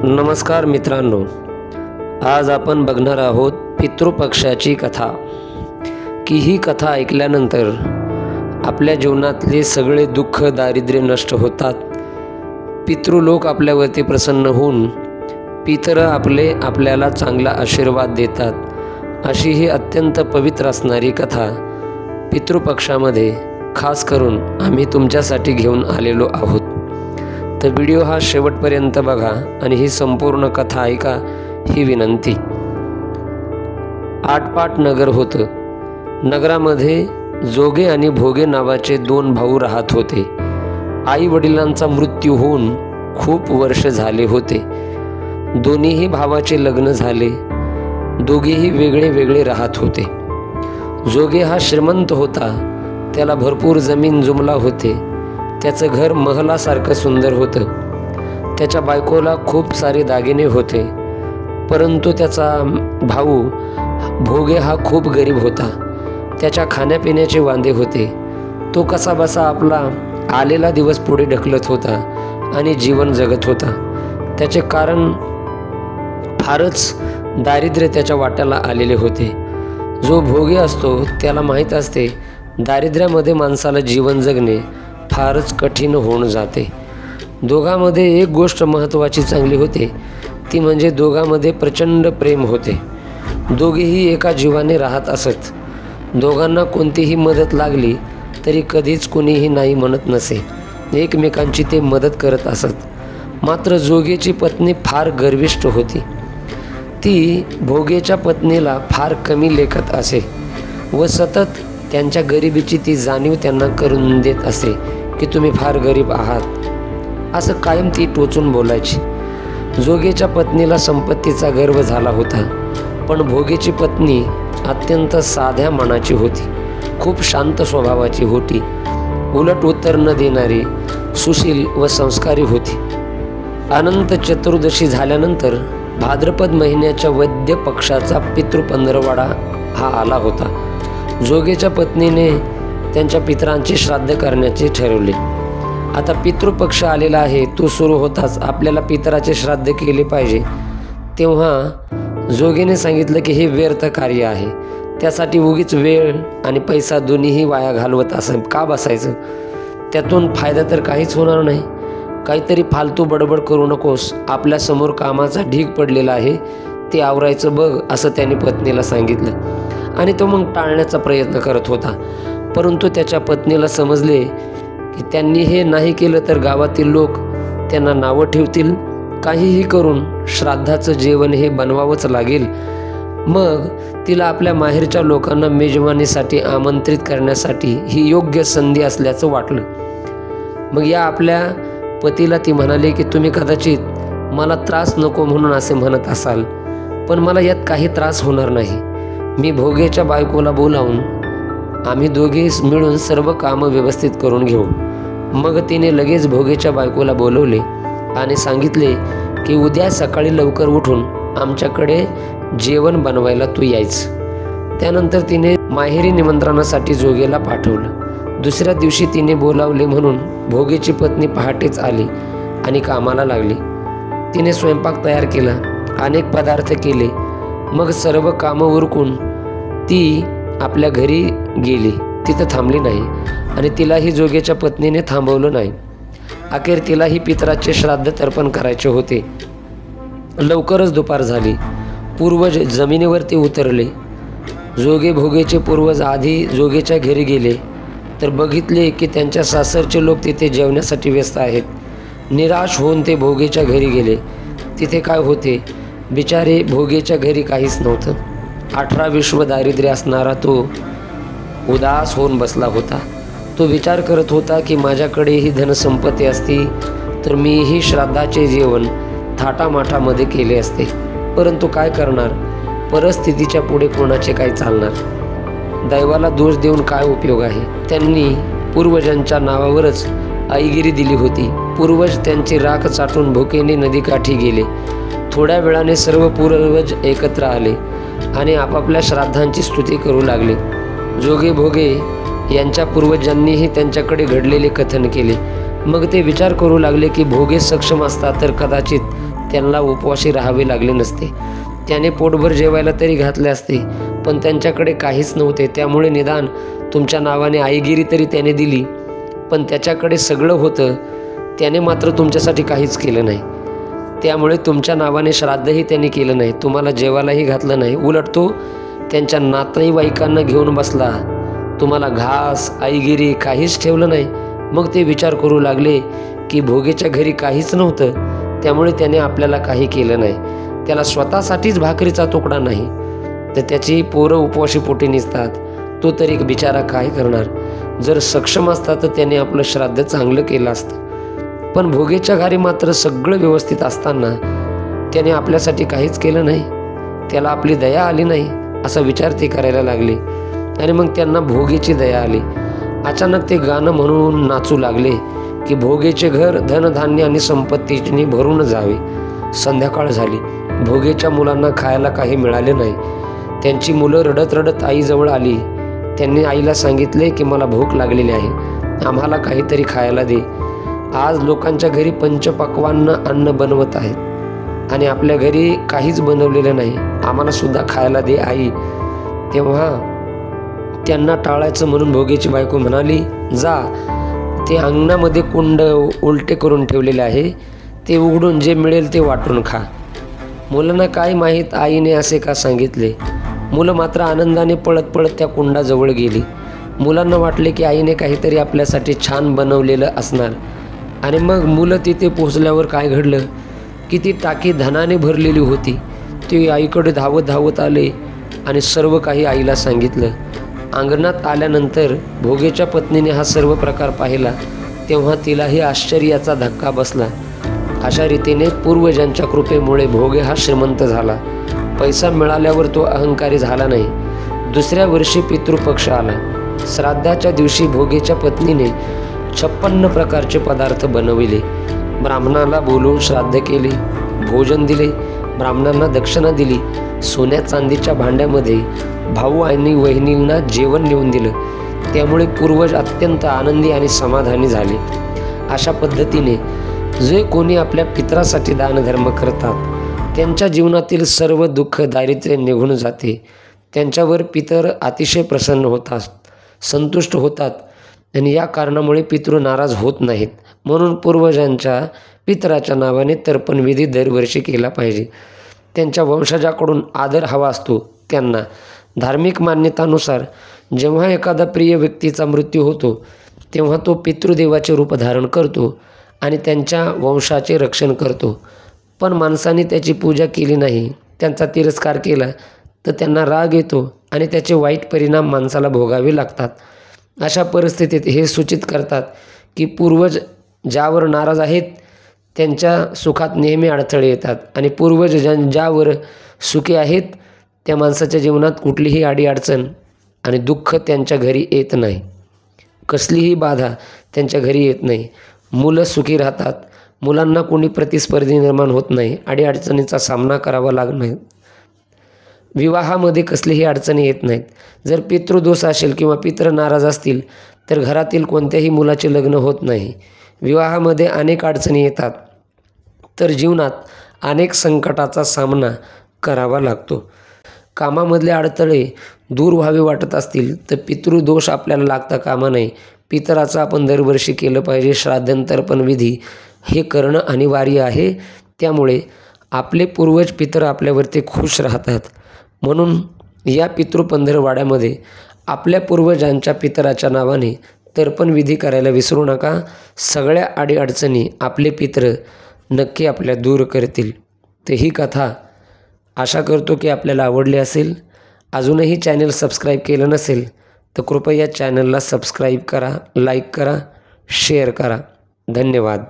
नमस्कार मित्रांनो, आज आपण बघणार आहोत पितृपक्षाची कथा। की ही कथा ऐकल्यानंतर आपल्या जीवनातले सगळे दुःख दारिद्र्य नष्ट होतात। पितृलोक आपल्यावरती प्रसन्न होऊन पितर आपल्याला चांगला आशीर्वाद देतात। अशी ही अत्यंत पवित्र असणारी कथा पितृपक्षामध्ये खास करून आम्ही तुमच्यासाठी घेऊन आलेलो आहोत। तर व्हिडिओ हा शेवटपर्यंत बघा आणि ही संपूर्ण कथा ऐका ही विनंती। आटपाट नगर होतं। नगरामध्ये जोगे आणि भोगे नावाचे दोन भाऊ राहत होते। आई वडिलांचा मृत्यू होऊन खूप वर्ष झाले होते। दोन्हीही भावाचे लग्न झाले। दोघेही वेगळे वेगळे राहत होते। जोगे हा श्रीमंत होता। त्याला भरपूर जमीन जुमला होते। त्याचं घर महलासारखं सुंदर होतं। त्याच्या बायकोला खूप सारे दागिने होते। परंतु त्याचा भाऊ भोगे हा खूप गरीब होता। त्याच्या खाण्यापिण्याचे वांदे होते। तो कसाबसा आपला आलेला दिवस पुढे ढकलत होता आणि जीवन जगत होता। त्याचे कारण फारच दारिद्र्य त्याच्या वाट्याला आलेले होते। जो भोगे असतो त्याला माहीत असते दारिद्र्यामध्ये माणसाला जीवन जगणे फारच कठीण होऊन जाते। दोघांमध्ये एक गोष्ट महत्त्वाची चांगली होते, ती म्हणजे दोघांमध्ये प्रचंड प्रेम होते। दोघेही एका जीवाने राहत असत। दोघांना कोणतीही मदत लागली तरी कधीच कोणीही नाही म्हणत नसे। एकमेकांची ते मदत करत असत। मात्र जोगेची पत्नी फार गर्विष्ठ होती। ती भोगेच्या पत्नीला फार कमी लेखत असे व सतत त्यांच्या गरिबीची ती जाणीव त्यांना करून देत असे की तुम्ही फार गरीब आहात, असं कायम ती टोचून बोलायची। जोगेच्या पत्नीला संपत्तीचा गर्व झाला होता, पण भोगेची पत्नी अत्यंत साध्या मनाची होती। खूप शांत स्वभावाची होती। उलट उत्तर न देणारी, सुशील व संस्कारी होती। अनंत चतुर्दशी झाल्यानंतर भाद्रपद महिन्याच्या वद्य पक्षाचा पितृपंधरवडा हा आला होता। जोगेच्या पत्नीने त्यांच्या पितरांचे श्राद्ध करण्याचे ठरवले। आता पितृपक्ष आलेला आहे, तो सुरू होताच आपल्याला पितराचे श्राद्ध केले पाहिजे। तेव्हा जोगेने सांगितलं की हे व्यर्थ कार्य आहे, त्यासाठी उगीच वेळ आणि पैसा दोन्हीही वाया घालवत असं का बसायचं? त्यातून फायदा तर काहीच होणार नाही। काहीतरी फालतू बडबड करू नकोस, आपल्यासमोर कामाचा ढीग पडलेला आहे, ते आवरायचं बघ, असं त्याने पत्नीला सांगितलं। आणि तो मग टाळण्याचा प्रयत्न करत होता। परंतु त्याच्या पत्नीला समजले की त्यांनी हे नाही केलं तर गावातील लोक त्यांना नावं ठेवतील। काहीही करून श्राद्धाचं जेवण हे बनवावंच लागेल। मग तिला आपल्या माहेरच्या लोकांना मेजवानीसाठी आमंत्रित करण्यासाठी ही योग्य संधी असल्याचं वाटलं। मग या आपल्या पतीला ती म्हणाली की तुम्ही कदाचित मला त्रास नको म्हणून असे म्हणत असाल, पण मला यात काही त्रास होणार नाही। मी भोगेच्या बायकोला बोलावून आम्ही दोघे मिळून सर्व कामं व्यवस्थित करून घेऊ। मग तिने लगेच भोगेच्या बायकोला बोलवले आणि सांगितले की उद्या सकाळी लवकर उठून आमच्याकडे जेवण बनवायला तू यायचं। त्यानंतर तिने माहेरी निमंत्रणासाठी जोगेला पाठवलं। दुसऱ्या दिवशी तिने बोलावले म्हणून भोगेची पत्नी पहाटेच आली आणि कामाला लागली। तिने स्वयंपाक तयार केला, अनेक पदार्थ केले। मग सर्व कामं उरकून ती आपल्या घरी गेली। तिथं थांबली नाही आणि तिलाही जोगेच्या पत्नीने थांबवलं नाही। अखेर तिलाही पितराचे श्राद्ध तर्पण करायचे होते। लवकरच दुपार झाली। पूर्वज जमिनीवरती उतरले। जोगे भोगेचे पूर्वज आधी जोगेच्या घरी गेले तर बघितले की त्यांच्या सासरचे लोक तिथे जेवण्यासाठी व्यस्त आहेत। निराश होऊन ते भोगेच्या घरी गेले। तिथे काय होते? बिचारे भोगेच्या घरी काहीच नव्हतं। 18 विश्व दारिद्र्य असणारा तो उदास होऊन बसला होता। तो विचार करत होता की माझ्याकडेही धनसंपत्ती असती तर मीही श्राद्धाचे जेवण थाटामाटामध्ये केले असते, परंतु काय करणार? परिस्थितीच्या पुढे कोणाचे काय चालणार? दैवाला दोष देऊन काय उपयोग आहे? त्यांनी पूर्वजांच्या नावावरच आईगिरी दिली होती। पूर्वज त्यांची राख चाटून भुकेने नदीकाठी गेले। थोड्या वेळाने सर्व पूर्वज एकत्र आले आणि आपापल्या श्राद्धांची स्तुती करू लागले। जोगे भोगे यांच्या पूर्वजांनीही त्यांच्याकडे घडलेले कथन केले। मग ते विचार करू लागले की भोगे सक्षम असतात तर कदाचित त्यांना उपवाशी राहावे लागले नसते. त्याने पोटभर जेवायला तरी घातले असते, पण त्यांच्याकडे काहीच नव्हते. त्यामुळे निदान तुमच्या नावाने आईगिरी तरी त्याने दिली, पण त्याच्याकडे सगळं होतं, त्याने मात्र तुमच्यासाठी काहीच केलं नाही. त्यामुळे तुमच्या नावाने श्राद्धही त्यांनी केलं नाही, तुम्हाला जेवायलाही घातलं नाही. उलट तो त्यांच्या नातेवाईकांना घेऊन बसला, तुम्हाला घास आईगिरी काहीच ठेवलं नाही. मग ते विचार करू लागले की भोगेच्या घरी काहीच नव्हतं, त्यामुळे त्याने आपल्याला काही केलं नाही. त्याला स्वतःसाठीच भाकरीचा तुकडा नाही, तर त्याची पोरं उपवाशी पोटी निसतात, तो तरी बिचारा काय करणार. जर सक्षम असता तर त्याने आपलं श्राद्ध चांगलं केलं असतं. पण भोगेच्या घरी मात्र सगळं व्यवस्थित असताना त्याने आपल्यासाठी काहीच केलं नाही, त्याला आपली दया आली नाही असा विचार ते करायला लागले. आणि मग त्यांना भोगेची दया आली. अचानक ते गाणं म्हणून नाचू लागले की भोगेचे घर धनधान्य आणि संपत्तीने भरून जावे. संध्याकाळ झाली. भोगेच्या मुलांना खायला काही मिळाले नाही. त्यांची मुलं रडत रडत आईजवळ आली. त्यांनी आईला सांगितले की मला भूक लागलेली आहे, आम्हाला काहीतरी खायला दे. आज लोकांच्या घरी पंचपक्वान्न अन्न बनवत आहेत आणि आपल्या घरी काहीच बनवलेलं नाही, आम्हाला सुद्धा खायला दे आई. तेव्हा त्यांना टाळायचं म्हणून भोगेची बायको म्हणाली, जा, ते अंगणामध्ये कुंड उलटे करून ठेवलेले आहे, ते उघडून जे मिळेल ते वाटून खा. मुलांना काय माहीत आईने असे का सांगितले. मुलं मात्र आनंदाने पळत पळत त्या कुंडाजवळ गेली. मुलांना वाटले की आईने काहीतरी आपल्यासाठी छान बनवलेलं असणार. आणि मग मुलं तिथे पोचल्यावर काय घडलं की ती टाकी धनाने भरलेली होती. ते आईकडे धावत धावत आले आणि सर्व काही आईला सांगितलं. अंगणात आल्यानंतर भोगेच्या पत्नीने हा सर्व प्रकार पाहिला, तेव्हा तिलाही आश्चर्याचा धक्का बसला. अशा रीतीने पूर्वजांच्या कृपेमुळे भोगे हा श्रीमंत झाला. पैसा मिळाल्यावर तो अहंकारी झाला नाही. दुसऱ्या वर्षी पितृपक्ष आला. श्राद्धाच्या दिवशी भोगेच्या पत्नीने 56 प्रकारचे पदार्थ बनविले. ब्राह्मणाला बोलवून श्राद्ध केले, भोजन दिले, ब्राह्मणांना दक्षिणा दिली. सोन्या चांदीच्या भांड्यामध्ये भाऊ आणि वहिनींना जेवण नेऊन दिलं. त्यामुळे पूर्वज अत्यंत आनंदी आणि समाधानी झाले. अशा पद्धतीने जे कोणी आपल्या पितरासाठी दानधर्म करतात त्यांच्या जीवनातील सर्व दुःख दारिद्र्य निघून जाते. त्यांच्यावर पितर अतिशय प्रसन्न होतात, संतुष्ट होतात आणि या कारणामुळे पितृ नाराज होत नाहीत. म्हणून पूर्वजांच्या पितराच्या नावाने तर्पणविधी दरवर्षी केला पाहिजे. त्यांच्या वंशजाकडून आदर हवा असतो त्यांना. धार्मिक मान्यतानुसार जेव्हा एखादा प्रिय व्यक्तीचा मृत्यू होतो तेव्हा तो पितृदेवाचे रूप धारण करतो आणि त्यांच्या वंशाचे रक्षण करतो. पण माणसाने त्याची पूजा केली नाही, त्यांचा तिरस्कार केला तर त्यांना राग येतो आणि त्याचे वाईट परिणाम माणसाला भोगावे लागतात. अशा परिस्थितीत हे सूचित करतात की पूर्वज ज्यावर नाराज आहेत त्यांच्या सुखात नेहमी अडथळे येतात आणि पूर्वज ज्यावर सुखी आहेत त्या माणसाच्या जीवनात कुठलीही अडीअडचण आणि दुःख त्यांच्या घरी येत नाही, कसलीही बाधा त्यांच्या घरी येत नाही. मुलं सुखी राहतात, मुलांना कोणी प्रतिस्पर्धी निर्माण होत नाही, अडीअडचणीचा सामना करावा लागत नाही. विवाहामध्ये कसलीही अडचणी येत नाहीत. जर पितृदोष असेल किंवा पितृ नाराज असतील तर घरातील कोणत्याही मुलाचे लग्न होत नाही. विवाहामध्ये अनेक अडचणी येतात तर जीवनात अनेक संकटाचा सामना करावा लागतो. कामामधले अडथळे दूर व्हावे वाटत असतील तर पितृदोष आपल्याला लागता कामा नये. पितराचं आपण दरवर्षी केलं पाहिजे. श्राद्धांतर्पण विधी हे करणं अनिवार्य आहे. त्यामुळे आपले पूर्वज पितर आपल्यावरती खुश राहतात. म्हणून या पितृपंधरवाड्यामध्ये आपल्या पूर्वजांच्या पितराच्या नावाने तर्पणविधी करायला विसरू नका. सगळ्या अडीअडचणी आपले पितर नक्की आपल्या दूर करतील. तर ही कथा आशा करतो की आपल्याला आवडली असेल. अजूनही चॅनल सबस्क्राईब केलं नसेल तर कृपया चॅनलला सबस्क्राईब करा, लाईक करा, शेअर करा. धन्यवाद.